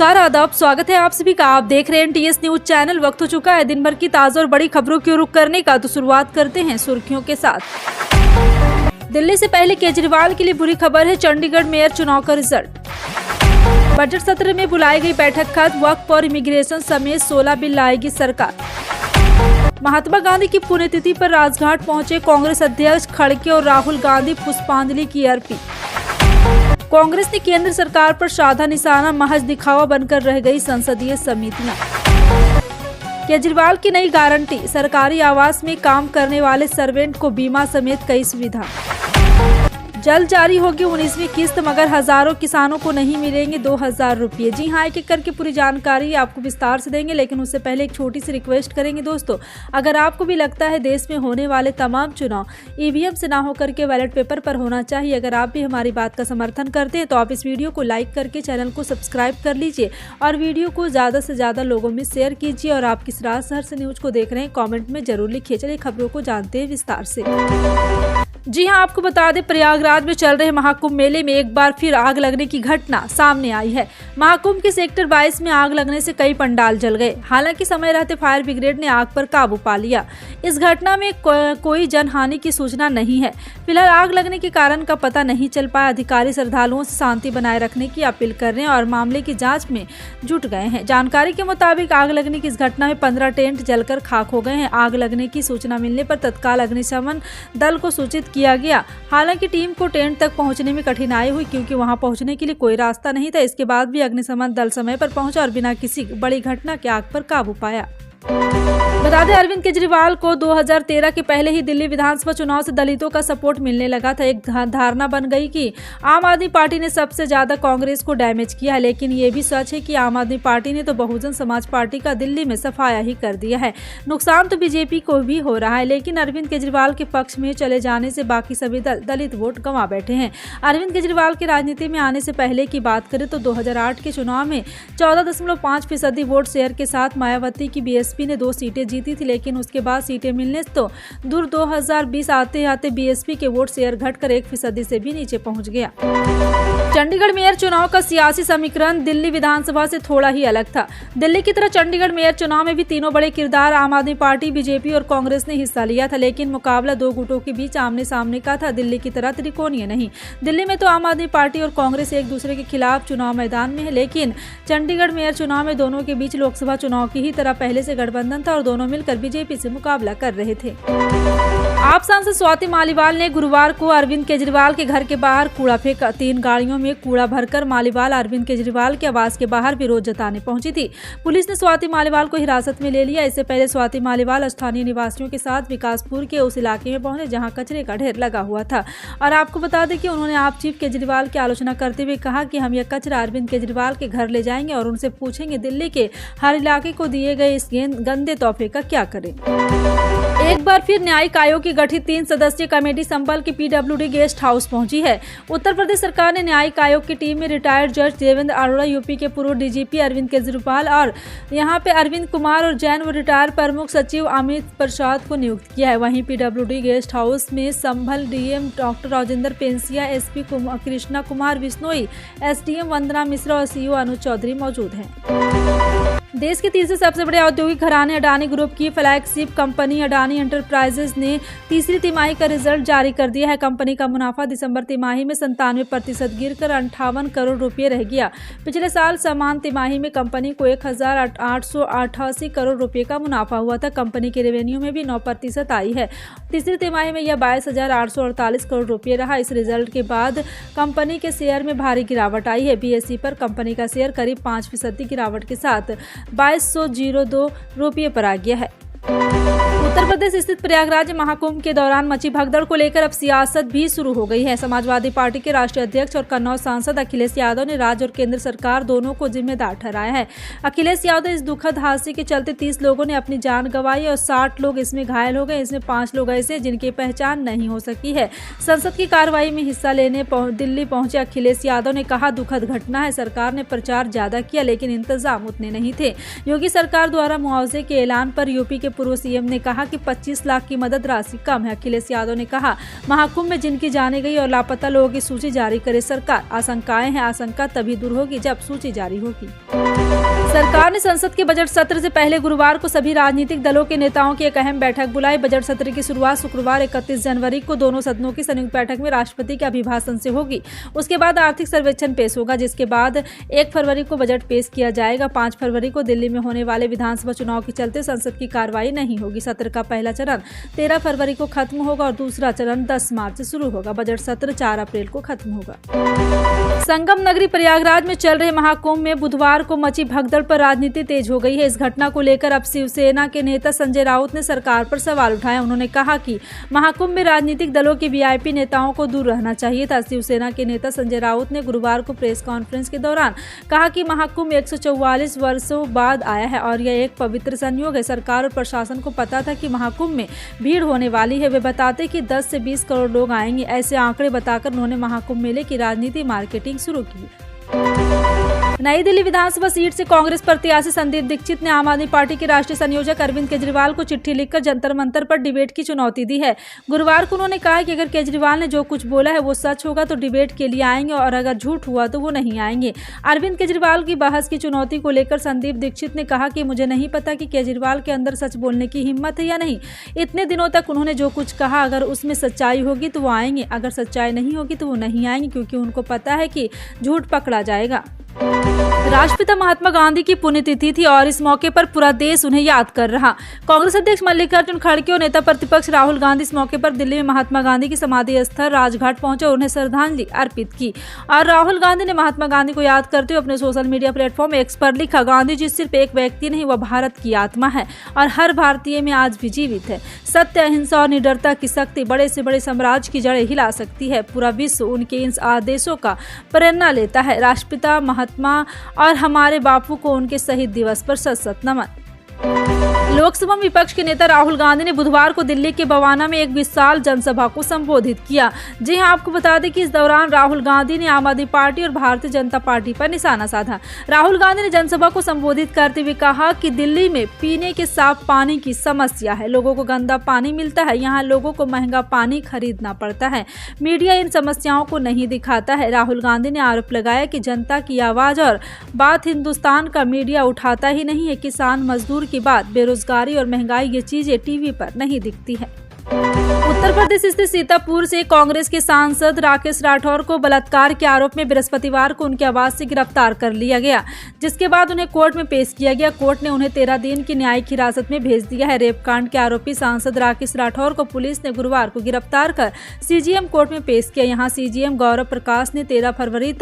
नमस्कार, आदाब, स्वागत है आप सभी का। आप देख रहे हैं टीएस न्यूज चैनल। वक्त हो चुका है दिन भर की ताज़ा और बड़ी खबरों की रुख करने का, तो शुरुआत करते हैं सुर्खियों के साथ। दिल्ली से पहले केजरीवाल के लिए बुरी खबर है चंडीगढ़ मेयर चुनाव का रिजल्ट। बजट सत्र में बुलाई गई बैठक खत्म, वक्फ और इमिग्रेशन समेत 16 बिल लाएगी सरकार। महात्मा गांधी की पुण्यतिथि पर राजघाट पहुंचे कांग्रेस अध्यक्ष खड़गे और राहुल गांधी पुष्पांजलि की अर्पी। कांग्रेस ने केंद्र सरकार पर साधा निशाना, महज दिखावा बनकर रह गई संसदीय समितियां। केजरीवाल की नई गारंटी, सरकारी आवास में काम करने वाले सर्वेंट को बीमा समेत कई सुविधा। जल्द जारी होगी 19वीं किस्त, मगर हजारों किसानों को नहीं मिलेंगे 2000 रुपये। जी हाँ, एक एक करके पूरी जानकारी आपको विस्तार से देंगे, लेकिन उससे पहले एक छोटी सी रिक्वेस्ट करेंगे दोस्तों। अगर आपको भी लगता है देश में होने वाले तमाम चुनाव ईवीएम से ना होकर के बैलेट पेपर पर होना चाहिए, अगर आप भी हमारी बात का समर्थन करते हैं तो आप इस वीडियो को लाइक करके चैनल को सब्सक्राइब कर लीजिए और वीडियो को ज़्यादा से ज़्यादा लोगों में शेयर कीजिए। और आप किस राज शहर से न्यूज को देख रहे हैं कॉमेंट में जरूर लिखिए। चलिए खबरों को जानते हैं विस्तार से। जी हां, आपको बता दें, प्रयागराज में चल रहे महाकुंभ मेले में एक बार फिर आग लगने की घटना सामने आई है। महाकुंभ के सेक्टर 22 में आग लगने से कई पंडाल जल गए। हालांकि समय रहते फायर ब्रिगेड ने आग पर काबू पा लिया। इस घटना में कोई जनहानि की सूचना नहीं है। फिलहाल आग लगने के कारण का पता नहीं चल पाया। अधिकारी श्रद्धालुओं से शांति बनाए रखने की अपील कर रहे हैं और मामले की जाँच में जुट गए हैं। जानकारी के मुताबिक आग लगने की इस घटना में 15 टेंट जलकर खाक हो गए हैं। आग लगने की सूचना मिलने पर तत्काल अग्निशमन दल को सूचित किया गया। हालांकि टीम को टेंट तक पहुंचने में कठिनाई हुई, क्योंकि वहां पहुंचने के लिए कोई रास्ता नहीं था। इसके बाद भी अग्निशमन दल समय पर पहुंचा और बिना किसी बड़ी घटना के आग पर काबू पाया। बता दें, अरविंद केजरीवाल को 2013 के पहले ही दिल्ली विधानसभा चुनाव से दलितों का सपोर्ट मिलने लगा था। एक धारणा बन गई कि आम आदमी पार्टी ने सबसे ज्यादा कांग्रेस को डैमेज किया है, लेकिन ये भी सच है कि आम आदमी पार्टी ने तो बहुजन समाज पार्टी का दिल्ली में सफाया ही कर दिया है। नुकसान तो बीजेपी को भी हो रहा है, लेकिन अरविंद केजरीवाल के पक्ष में चले जाने से बाकी सभी दलित वोट गंवा बैठे हैं। अरविंद केजरीवाल के राजनीति में आने से पहले की बात करें तो 2008 के चुनाव में 14.5% वोट शेयर के साथ मायावती की बीएसपी ने 2 सीटें जीती थी, लेकिन उसके बाद सीटें मिलने तो दूर 2020 आते आते बीएसपी के वोट शेयर घटकर 1% से भी नीचे पहुंच गया। चंडीगढ़ मेयर चुनाव का सियासी समीकरण दिल्ली विधानसभा से थोड़ा ही अलग था। दिल्ली की तरह चंडीगढ़ मेयर चुनाव में भी तीनों बड़े किरदार आम आदमी पार्टी, बीजेपी और कांग्रेस ने हिस्सा लिया था, लेकिन मुकाबला 2 गुटों के बीच आमने सामने का था। दिल्ली की तरह त्रिकोणीय नहीं। दिल्ली में तो आम आदमी पार्टी और कांग्रेस एक दूसरे के खिलाफ चुनाव मैदान में है, लेकिन चंडीगढ़ मेयर चुनाव में दोनों के बीच लोकसभा चुनाव की ही तरह पहले से गठबंधन था और दोनों मिलकर बीजेपी से मुकाबला कर रहे थे। आप सांसद स्वाति मालीवाल ने गुरुवार को अरविंद केजरीवाल के घर के बाहर कूड़ा फेंका। 3 गाड़ियों में कूड़ा भरकर मालीवाल अरविंद केजरीवाल के आवास के बाहर विरोध जताने पहुंची थी। पुलिस ने स्वाति मालीवाल को हिरासत में ले लिया। इससे पहले स्वाति मालीवाल स्थानीय निवासियों के साथ विकासपुर के उस इलाके में पहुंचे जहां कचरे का ढेर लगा हुआ था। और आपको बता दें कि उन्होंने आप चीफ केजरीवाल की आलोचना करते हुए कहा कि हम यह कचरा अरविंद केजरीवाल के घर ले जाएंगे और उनसे पूछेंगे दिल्ली के हर इलाके को दिए गए इस गंदे तोहफे का क्या करें। एक बार फिर न्यायिक आयोग की गठित 3 सदस्यीय कमेटी संभल के पीडब्ल्यूडी गेस्ट हाउस पहुंची है। उत्तर प्रदेश सरकार ने न्यायिक आयोग की टीम में रिटायर्ड जज देवेंद्र अरोड़ा, यूपी के पूर्व डीजीपी अरविंद केजरीवाल और यहां पे अरविंद कुमार और जैन व रिटायर्ड प्रमुख सचिव अमित प्रसाद को नियुक्त किया है। वहीं पीडब्ल्यूडी गेस्ट हाउस में Sambhal DM doctor Rajendra Pensiya, SP Krishna Kumar Bishnoi, SDM Vandana Mishra और सीईओ अनुज चौधरी मौजूद हैं। देश के तीसरे सबसे बड़े औद्योगिक घराने अडानी ग्रुप की फ्लैगशिप कंपनी अडानी एंटरप्राइजेज ने तीसरी तिमाही का रिजल्ट जारी कर दिया है। कंपनी का मुनाफा दिसंबर तिमाही में 97% गिरकर 58 करोड़ रुपए रह गया। पिछले साल समान तिमाही में कंपनी को 1888 करोड़ रुपए का मुनाफा हुआ था। कंपनी के रेवेन्यू में भी 9% आई है। तीसरी तिमाही में यह 22,848 करोड़ रुपए रहा। इस रिजल्ट के बाद कंपनी के शेयर में भारी गिरावट आई है। बीएसई पर कंपनी का शेयर करीब 5% गिरावट के साथ 2202 रुपये पर आ गया है। उत्तर प्रदेश स्थित प्रयागराज महाकुंभ के दौरान मची भगदड़ को लेकर अब सियासत भी शुरू हो गई है। समाजवादी पार्टी के राष्ट्रीय अध्यक्ष और कन्नौज सांसद अखिलेश यादव ने राज्य और केंद्र सरकार दोनों को जिम्मेदार ठहराया है। अखिलेश यादव, इस दुखद हादसे के चलते 30 लोगों ने अपनी जान गंवाई और 60 लोग इसमें घायल हो गए। इसमें 5 लोग ऐसे जिनकी पहचान नहीं हो सकी है। संसद की कार्रवाई में हिस्सा लेने दिल्ली पहुंचे अखिलेश यादव ने कहा, दुखद घटना है। सरकार ने प्रचार ज्यादा किया, लेकिन इंतजाम उतने नहीं थे। योगी सरकार द्वारा मुआवजे के ऐलान पर यूपी के पूर्व सीएम ने कहा कि 25 लाख की मदद राशि कम है। अखिलेश यादव ने कहा, महाकुंभ में जिनकी जाने गई और लापता लोगों की सूची जारी करे सरकार। आशंकाएं हैं, आशंका तभी दूर होगी जब सूची जारी होगी। सरकार ने संसद के बजट सत्र से पहले गुरुवार को सभी राजनीतिक दलों के नेताओं की एक अहम बैठक बुलाई। बजट सत्र की शुरुआत शुक्रवार 31 जनवरी को दोनों सदनों की संयुक्त बैठक में राष्ट्रपति के अभिभाषण से होगी। उसके बाद आर्थिक सर्वेक्षण पेश होगा, जिसके बाद 1 फरवरी को बजट पेश किया जाएगा। 5 फरवरी को दिल्ली में होने वाले विधानसभा चुनाव के चलते संसद की कार्रवाई नहीं होगी। सत्र का पहला चरण 13 फरवरी को खत्म होगा और दूसरा चरण 10 मार्च से शुरू होगा। बजट सत्र 4 अप्रैल को खत्म होगा। संगम नगरी प्रयागराज में चल रहे महाकुंभ में बुधवार को मची भगदड़ पर राजनीति तेज हो गई है। इस घटना को लेकर अब शिवसेना के नेता संजय राउत ने सरकार पर सवाल उठाए। उन्होंने कहा कि महाकुंभ में राजनीतिक दलों के वीआईपी नेताओं को दूर रहना चाहिए था। शिवसेना के नेता संजय राउत ने गुरुवार को प्रेस कॉन्फ्रेंस के दौरान कहा कि महाकुंभ 144 वर्षों बाद आया है और यह एक पवित्र संयोग है। सरकार और प्रशासन को पता था कि महाकुंभ में भीड़ होने वाली है। वे बताते कि 10 से 20 करोड़ लोग आएंगे। ऐसे आंकड़े बताकर उन्होंने महाकुंभ मेले की राजनीति मार्केटिंग शुरू की। नई दिल्ली विधानसभा सीट से कांग्रेस प्रत्याशी संदीप दीक्षित ने आम आदमी पार्टी के राष्ट्रीय संयोजक अरविंद केजरीवाल को चिट्ठी लिखकर जंतर मंतर पर डिबेट की चुनौती दी है। गुरुवार को उन्होंने कहा कि अगर केजरीवाल ने जो कुछ बोला है वो सच होगा तो डिबेट के लिए आएंगे और अगर झूठ हुआ तो वो नहीं आएंगे। अरविंद केजरीवाल की बहस की चुनौती को लेकर संदीप दीक्षित ने कहा कि मुझे नहीं पता कि केजरीवाल के अंदर सच बोलने की हिम्मत है या नहीं। इतने दिनों तक उन्होंने जो कुछ कहा, अगर उसमें सच्चाई होगी तो वो आएंगे, अगर सच्चाई नहीं होगी तो वो नहीं आएंगे, क्योंकि उनको पता है कि झूठ पकड़ा जाएगा। राष्ट्रपिता महात्मा गांधी की पुण्यतिथि थी और इस मौके पर पूरा देश उन्हें याद कर रहा। कांग्रेस अध्यक्ष मल्लिकार्जुन खड़गे और नेता प्रतिपक्ष राहुल गांधी इस मौके पर दिल्ली में महात्मा गांधी की समाधि स्थल राजघाट पहुंचे और उन्हें श्रद्धांजलि अर्पित की। और राहुल गांधी ने महात्मा गांधी को याद करते हुए अपने सोशल मीडिया प्लेटफॉर्म एक्स पर लिखा, गांधी जी सिर्फ एक व्यक्ति नहीं, वह भारत की आत्मा है और हर भारतीय में आज भी जीवित है। सत्य, अहिंसा और निडरता की शक्ति बड़े से बड़े साम्राज्य की जड़ें हिला सकती है। पूरा विश्व उनके इन आदेशों का प्रेरणा लेता है। राष्ट्रपिता महात्मा और हमारे बापू को उनके शहीद दिवस पर सत-सत नमन। लोकसभा में विपक्ष के नेता राहुल गांधी ने बुधवार को दिल्ली के बवाना में एक विशाल जनसभा को संबोधित किया। जी हां, आपको बता दें कि इस दौरान राहुल गांधी ने आम आदमी पार्टी और भारतीय जनता पार्टी पर निशाना साधा। राहुल गांधी ने जनसभा को संबोधित करते हुए कहा कि दिल्ली में पीने के साफ पानी की समस्या है। लोगों को गंदा पानी मिलता है, यहाँ लोगों को महंगा पानी खरीदना पड़ता है। मीडिया इन समस्याओं को नहीं दिखाता है। राहुल गांधी ने आरोप लगाया कि जनता की आवाज और बात हिंदुस्तान का मीडिया उठाता ही नहीं है। किसान, मजदूर की बात, बेरोजगारी और महंगाई, ये चीजें टीवी पर नहीं दिखती है। उत्तर प्रदेश स्थित सीतापुर से कांग्रेस के सांसद राकेश राठौर को बलात्कार के आरोप में बृहस्पतिवार को उनके आवास से गिरफ्तार कर लिया गया, जिसके बाद उन्हें कोर्ट में पेश किया गया। कोर्ट ने उन्हें 13 दिन की न्यायिक हिरासत में भेज दिया है। रेप कांड के आरोपी सांसद राकेश राठौर को पुलिस ने गुरुवार को गिरफ्तार कर सीजीएम कोर्ट में पेश किया। यहाँ सीजीएम गौरव प्रकाश ने 13 फरवरी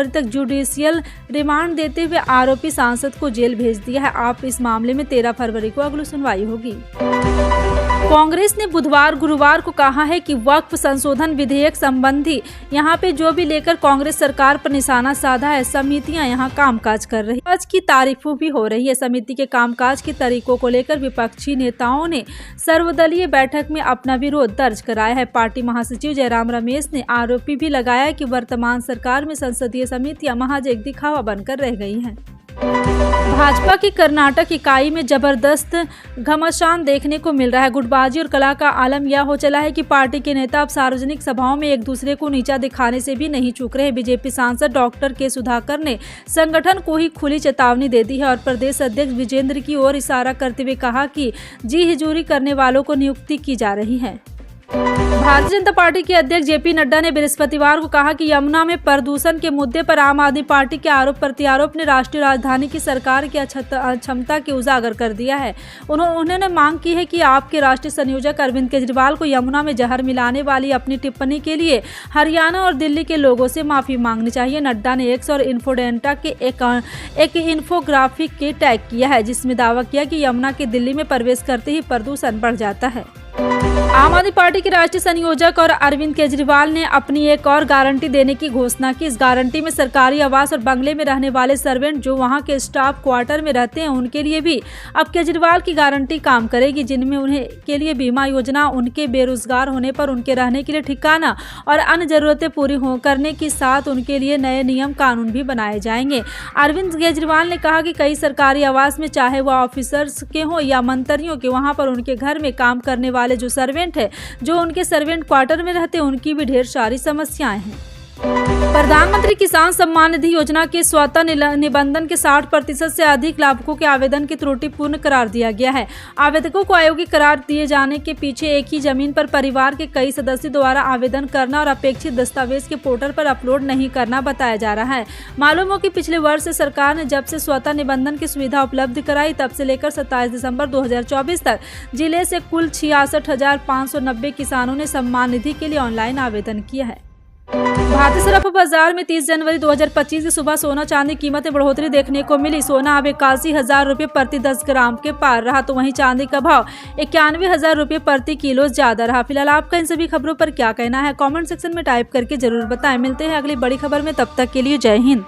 तक जुडिशियल रिमांड देते हुए आरोपी सांसद को जेल भेज दिया है। आप इस मामले में 13 फरवरी को अगली सुनवाई होगी। कांग्रेस ने गुरुवार को कहा है कि वक्फ संशोधन विधेयक संबंधी यहाँ पे जो भी लेकर कांग्रेस सरकार पर निशाना साधा है, समितियां यहाँ कामकाज कर रही है। आज की तारीफ भी हो रही है। समिति के कामकाज के तरीकों को लेकर विपक्षी नेताओं ने सर्वदलीय बैठक में अपना विरोध दर्ज कराया है। पार्टी महासचिव जयराम रमेश ने आरोप भी लगाया कि वर्तमान सरकार में संसदीय समितियां महज एक दिखावा बनकर रह गई हैं। भाजपा की कर्नाटक इकाई में जबरदस्त घमासान देखने को मिल रहा है। गुटबाजी और कला का आलम यह हो चला है कि पार्टी के नेता अब सार्वजनिक सभाओं में एक दूसरे को नीचा दिखाने से भी नहीं चूक रहे। बीजेपी सांसद डॉक्टर के सुधाकर ने संगठन को ही खुली चेतावनी दे दी है और प्रदेश अध्यक्ष विजेंद्र की ओर इशारा करते हुए कहा कि जी हिजूरी करने वालों को नियुक्ति की जा रही है। भारतीय जनता पार्टी के अध्यक्ष जेपी नड्डा ने बृहस्पतिवार को कहा कि यमुना में प्रदूषण के मुद्दे पर आम आदमी पार्टी के आरोप प्रत्यारोप ने राष्ट्रीय राजधानी की सरकार की अक्षमता के उजागर कर दिया है। उन्होंने मांग की है कि आपके राष्ट्रीय संयोजक अरविंद केजरीवाल को यमुना में जहर मिलाने वाली अपनी टिप्पणी के लिए हरियाणा और दिल्ली के लोगों से माफी मांगनी चाहिए। नड्डा ने एक्स और इन्फोडेंटा के एक इन्फोग्राफिक के टैग किया है, जिसमें दावा किया कि यमुना के दिल्ली में प्रवेश करते ही प्रदूषण बढ़ जाता है। आम आदमी पार्टी के राष्ट्रीय संयोजक और अरविंद केजरीवाल ने अपनी एक और गारंटी देने की घोषणा की। इस गारंटी में सरकारी आवास और बंगले में रहने वाले सर्वेंट जो वहां के स्टाफ क्वार्टर में रहते हैं उनके लिए भी अब केजरीवाल की गारंटी काम करेगी, जिनमें उन्हें के लिए बीमा योजना, उनके बेरोजगार होने पर उनके रहने के लिए ठिकाना और अन्य जरूरतें पूरी करने के साथ उनके लिए नए नियम कानून भी बनाए जाएंगे। अरविंद केजरीवाल ने कहा कि कई सरकारी आवास में, चाहे वह ऑफिसर्स के हों या मंत्रियों के, वहां पर उनके घर में काम करने वाले जो सर्वेंट है, जो उनके सर्वेंट क्वार्टर में रहते हैं, उनकी भी ढेर सारी समस्याएं हैं। प्रधानमंत्री किसान सम्मान निधि योजना के स्वतः निबंधन के 60% से अधिक लाभुकों के आवेदन की त्रुटिपूर्ण करार दिया गया है। आवेदकों को अयोग्य करार दिए जाने के पीछे एक ही जमीन पर परिवार के कई सदस्यों द्वारा आवेदन करना और अपेक्षित दस्तावेज के पोर्टल पर अपलोड नहीं करना बताया जा रहा है। मालूम हो कि पिछले वर्ष से सरकार ने जब से स्वतः निबंधन की सुविधा उपलब्ध कराई, तब से लेकर 27 दिसंबर 2024 तक जिले से कुल 66,590 किसानों ने सम्मान निधि के लिए ऑनलाइन आवेदन किया है। भारतीय सराफा बाजार में 30 जनवरी 2025 की सुबह सोना चांदी कीमत में बढ़ोतरी देखने को मिली। सोना अब 81,000 रुपये प्रति 10 ग्राम के पार रहा, तो वहीं चांदी का भाव 91,000 रुपये प्रति किलो ज्यादा रहा। फिलहाल आपका इन सभी खबरों पर क्या कहना है, कमेंट सेक्शन में टाइप करके जरूर बताएं। मिलते हैं अगली बड़ी खबर में, तब तक के लिए जय हिंद।